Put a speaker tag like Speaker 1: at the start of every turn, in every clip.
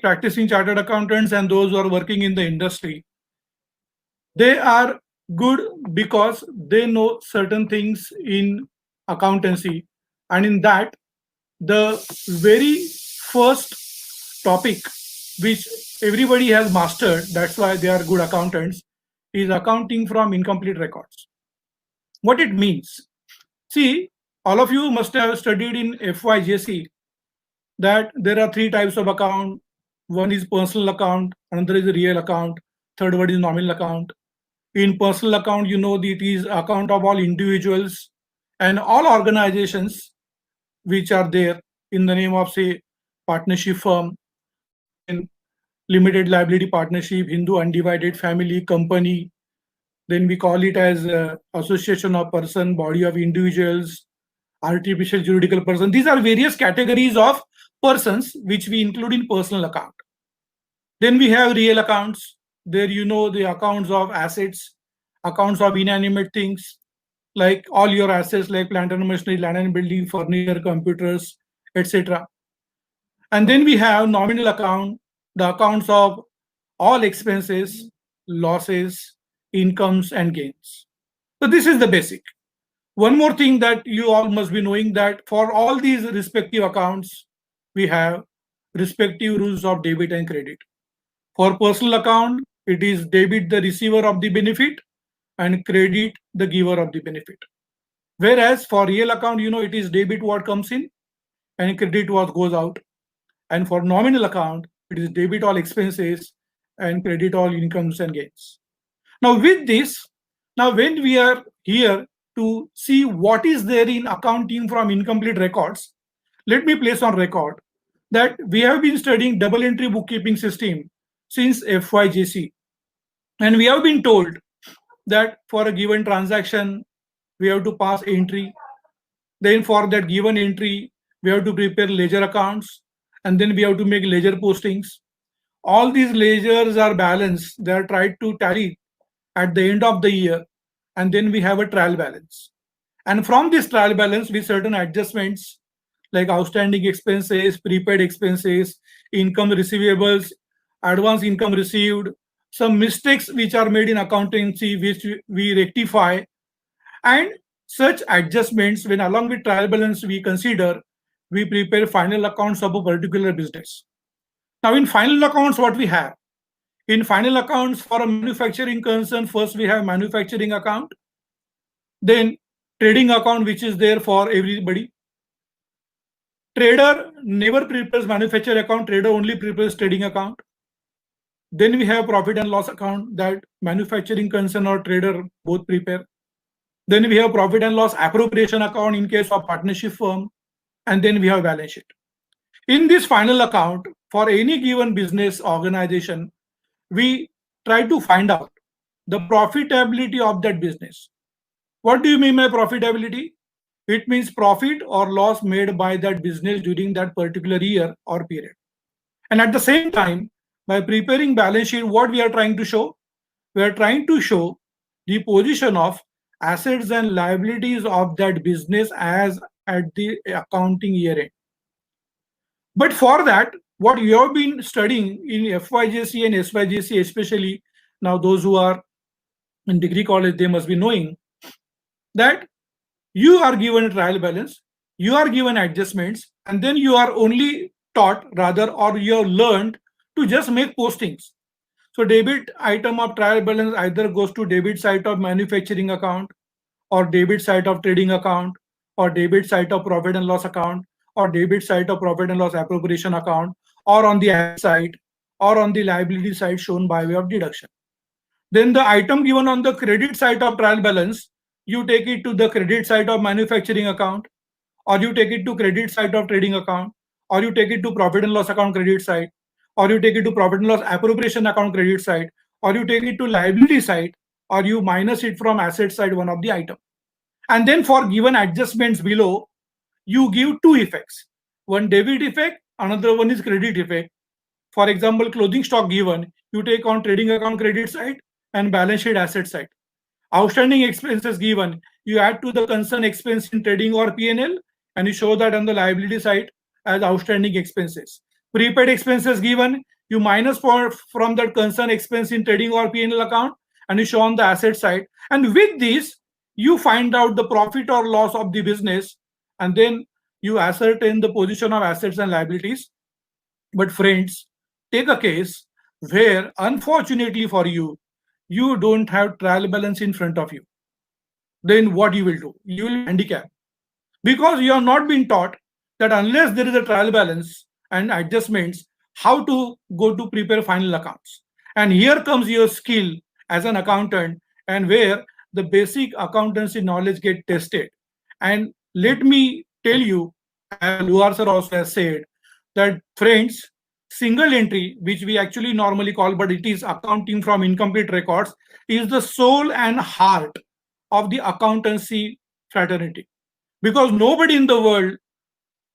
Speaker 1: practicing chartered accountants and those who are working in the industry, they are good because they know certain things in accountancy, and in that, the very first topic which everybody has mastered, that's why they are good accountants, is accounting from incomplete records. What it means, see, all of you must have studied in FYJC that there are three types of account. One is personal account, another is a real account, third one is nominal account. In personal account, you know, it is account of all individuals and all organizations which are there in the name of, say, partnership firm, then limited liability partnership, Hindu undivided family, company. Then we call it as association of person, body of individuals, artificial juridical person. These are various categories of persons which we include in personal account. Then we have real accounts. There you know the accounts of assets, accounts of inanimate things, like all your assets like plant and machinery, land and building, furniture, computers, etc. And then we have nominal account, the accounts of all expenses, losses, incomes, and gains. So this is the basic. One more thing that you all must be knowing, that for all these respective accounts, we have respective rules of debit and credit. For personal account, it is debit the receiver of the benefit and credit the giver of the benefit. Whereas for real account, you know, it is debit what comes in and credit what goes out. And for nominal account, it is debit all expenses and credit all incomes and gains. Now with this, now when we are here to see what is there in accounting from incomplete records, let me place on record that we have been studying double entry bookkeeping system since FYJC. And we have been told that for a given transaction, we have to pass entry. Then for that given entry, we have to prepare ledger accounts, and then we have to make ledger postings. All these ledgers are balanced. They are tried to tally at the end of the year, and then we have a trial balance. And from this trial balance, with certain adjustments like outstanding expenses, prepaid expenses, income receivables, advance income received, some mistakes which are made in accountancy which we rectify, and such adjustments, when along with trial balance we consider, we prepare final accounts of a particular business. Now in final accounts, what we have? In final accounts for a manufacturing concern, first we have manufacturing account, then trading account which is there for everybody. Trader never prepares manufacturing account, trader only prepares trading account. Then we have profit and loss account that manufacturing concern or trader both prepare. Then we have profit and loss appropriation account in case of partnership firm, and then we have balance sheet. In this final account, for any given business organization, we try to find out the profitability of that business. What do you mean by profitability? It means profit or loss made by that business during that particular year or period. And at the same time, by preparing balance sheet, what we are trying to show? We are trying to show the position of assets and liabilities of that business as at the accounting year end. But for that, what you have been studying in FYJC and SYJC, especially now those who are in degree college, they must be knowing that you are given a trial balance, you are given adjustments, and then you are only taught rather, or you have learned to just make postings. So debit item of trial balance either goes to debit side of manufacturing account, or debit side of trading account, or debit side of profit and loss account, or debit side of profit and loss appropriation account, or on the asset side, or on the liability side shown by way of deduction. Then the item given on the credit side of trial balance, you take it to the credit side of manufacturing account, or you take it to credit side of trading account, or you take it to profit and loss account credit side, or you take it to profit and loss appropriation account credit side, or you take it to liability side, or you minus it from asset side, one of the item. And then for given adjustments below, you give two effects. One debit effect, another one is credit effect. For example, clothing stock given, you take on trading account credit side and balance sheet asset side. Outstanding expenses given, you add to the concerned expense in trading or P&L, and you show that on the liability side as outstanding expenses. Prepaid expenses given, you minus from that concern expense in trading or P&L account, and you show on the asset side. And with this, you find out the profit or loss of the business, and then you ascertain the position of assets and liabilities. But friends, take a case where, unfortunately for you, you don't have trial balance in front of you. Then what you will do? You will handicap, because you have not been taught that unless there is a trial balance and adjustments, how to go to prepare final accounts. And here comes your skill as an accountant, and where the basic accountancy knowledge get tested. And let me tell you, as Luar sir also has said, that friends, single entry, which we actually normally call, but it is accounting from incomplete records, is the soul and heart of the accountancy fraternity, because nobody in the world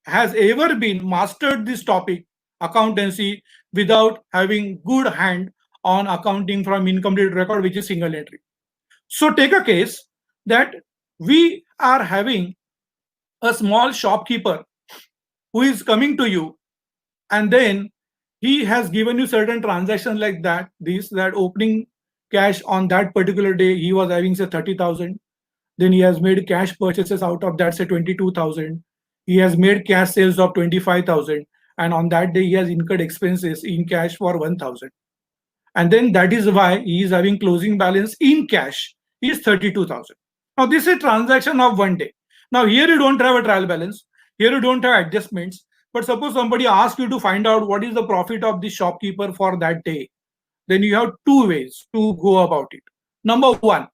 Speaker 1: has ever been mastered this topic, accountancy, without having good hand on accounting from incomplete record, which is single entry. So take a case that we are having a small shopkeeper who is coming to you, and then he has given you certain transactions like that, this, that opening cash on that particular day he was having say 30,000. Then he has made cash purchases out of that, say 22,000. He has made cash sales of 25,000. And on that day, he has incurred expenses in cash for 1,000. And then that is why he is having closing balance in cash is 32,000. Now, this is a transaction of one day. Now, here you don't have a trial balance. Here you don't have adjustments. But suppose somebody asks you to find out what is the profit of the shopkeeper for that day. Then you have two ways to go about it. Number one,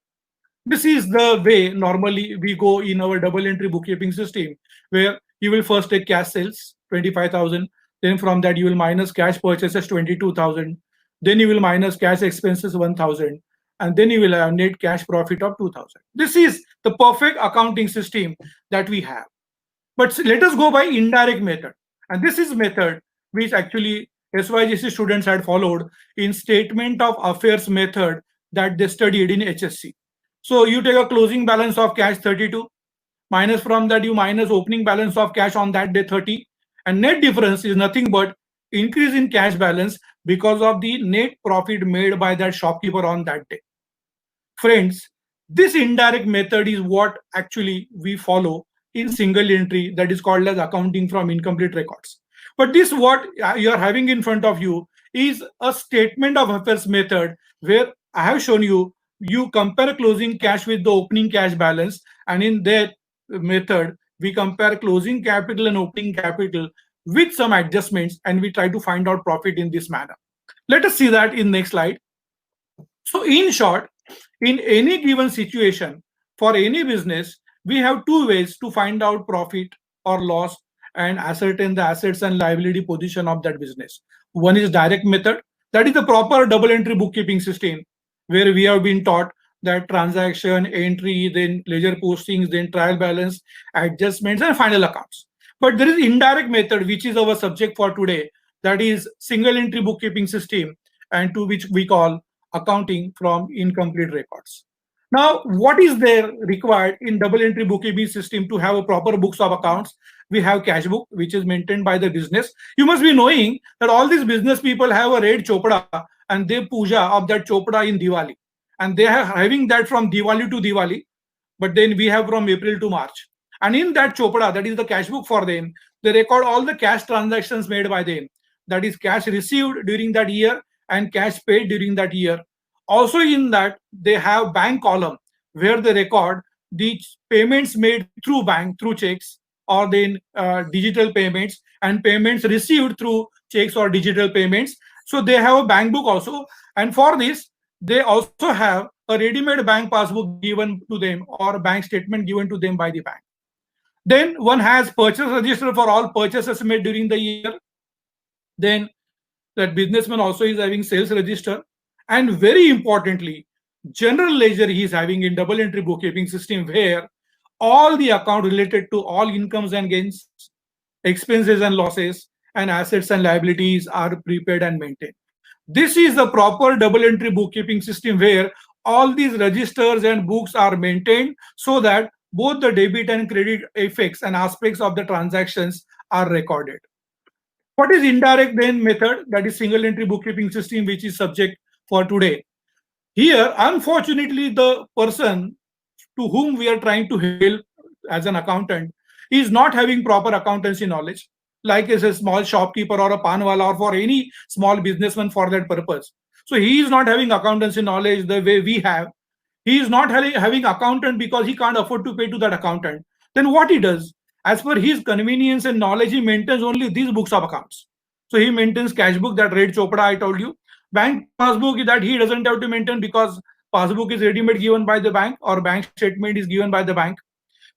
Speaker 1: this is the way normally we go in our double entry bookkeeping system, where you will first take cash sales 25,000, then from that you will minus cash purchases 22,000, then you will minus cash expenses 1,000, and then you will have net cash profit of 2,000. This is the perfect accounting system that we have. But let us go by indirect method, and this is method which actually SYGC students had followed in statement of affairs method that they studied in HSC. So you take a closing balance of cash 32, minus from that you minus opening balance of cash on that day 30, and net difference is nothing but increase in cash balance because of the net profit made by that shopkeeper on that day. Friends, this indirect method is what actually we follow in single entry, that is called as accounting from incomplete records. But this what you are having in front of you is a statement of affairs method, where I have shown you, you compare closing cash with the opening cash balance, and in that method we compare closing capital and opening capital with some adjustments, and we try to find out profit in this manner. Let us see that in next slide. So in short, in any given situation for any business, we have two ways to find out profit or loss and ascertain the assets and liability position of that business. One is direct method, that is the proper double entry bookkeeping system, where we have been taught that transaction, entry, then ledger postings, then trial balance, adjustments, and final accounts. But there is indirect method, which is our subject for today, that is single entry bookkeeping system, and to which we call accounting from incomplete records. Now, what is there required in double entry bookkeeping system to have a proper books of accounts? We have cash book, which is maintained by the business. You must be knowing that all these business people have a red chopra, and they puja of that chopra in Diwali. And they are having that from Diwali to Diwali, but then we have from April to March. And in that chopra, that is the cash book for them, they record all the cash transactions made by them. That is cash received during that year and cash paid during that year. Also in that, they have bank column, where they record the payments made through bank, through checks, or then digital payments, and payments received through checks or digital payments. So they have a bank book also. And for this, they also have a ready-made bank passbook given to them, or bank statement given to them by the bank. Then one has purchase register for all purchases made during the year. Then that businessman also is having sales register. And very importantly, general ledger he is having in double entry bookkeeping system, where all the account related to all incomes and gains, expenses and losses, and assets and liabilities are prepared and maintained. This is the proper double entry bookkeeping system, where all these registers and books are maintained, so that both the debit and credit effects and aspects of the transactions are recorded. What is indirect then method? That is single entry bookkeeping system, which is subject for today. Here, unfortunately, the person to whom we are trying to help as an accountant is not having proper accountancy knowledge, like as a small shopkeeper or a panwala or for any small businessman for that purpose. So he is not having accountancy knowledge the way we have. He is not having accountant because he can't afford to pay to that accountant. Then what he does, as per his convenience and knowledge, he maintains only these books of accounts. So he maintains cash book, that Red Chopra I told you, bank passbook that he doesn't have to maintain because passbook is ready-made given by the bank or bank statement is given by the bank.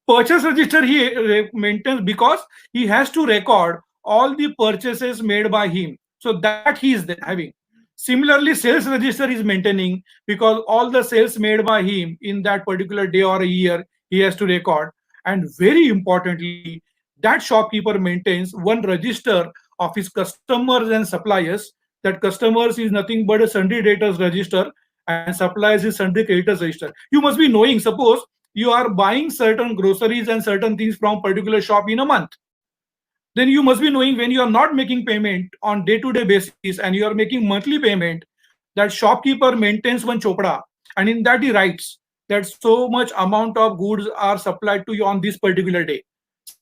Speaker 1: Purchase register he maintains because he has to record all the purchases made by him. So that he is having. Similarly, sales register is maintaining because all the sales made by him in that particular day or a year, he has to record. And very importantly, that shopkeeper maintains one register of his customers and suppliers. That customers is nothing but a sundry debtors register and suppliers is sundry creditors register. You must be knowing, suppose you are buying certain groceries and certain things from particular shop in a month, then you must be knowing when you are not making payment on day-to-day basis and you are making monthly payment, that shopkeeper maintains one chopra, and in that he writes that so much amount of goods are supplied to you on this particular day.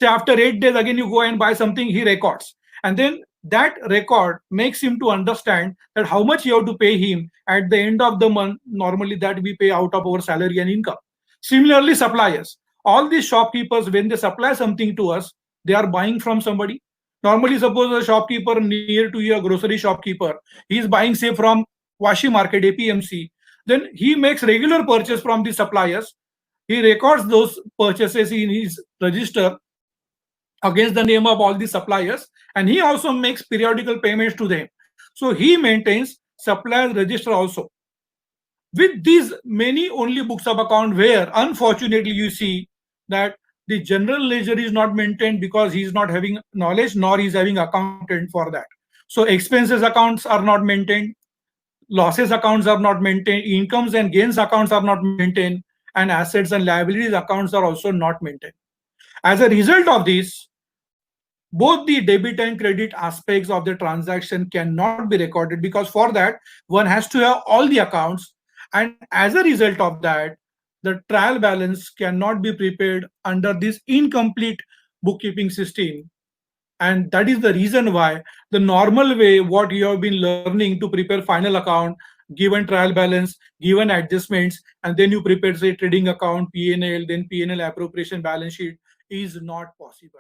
Speaker 1: Say after 8 days again you go and buy something, he records, and then that record makes him to understand that how much you have to pay him at the end of the month, normally that we pay out of our salary and income. Similarly, suppliers, all these shopkeepers, when they supply something to us, they are buying from somebody. Normally, suppose a shopkeeper near to you, a grocery shopkeeper, he is buying, say, from Washi Market, APMC. Then he makes regular purchase from the suppliers. He records those purchases in his register against the name of all the suppliers, and he also makes periodical payments to them. So he maintains supplier register also. With these many only books of account, where unfortunately you see that the general ledger is not maintained because he is not having knowledge nor he is having accountant for that. So expenses accounts are not maintained, losses accounts are not maintained, incomes and gains accounts are not maintained, and assets and liabilities accounts are also not maintained. As a result of this, both the debit and credit aspects of the transaction cannot be recorded, because for that one has to have all the accounts, and as a result of that, the trial balance cannot be prepared under this incomplete bookkeeping system. And that is the reason why the normal way what you have been learning to prepare final account, given trial balance, given adjustments, and then you prepare, say, trading account, P&L, then P&L appropriation balance sheet, is not possible.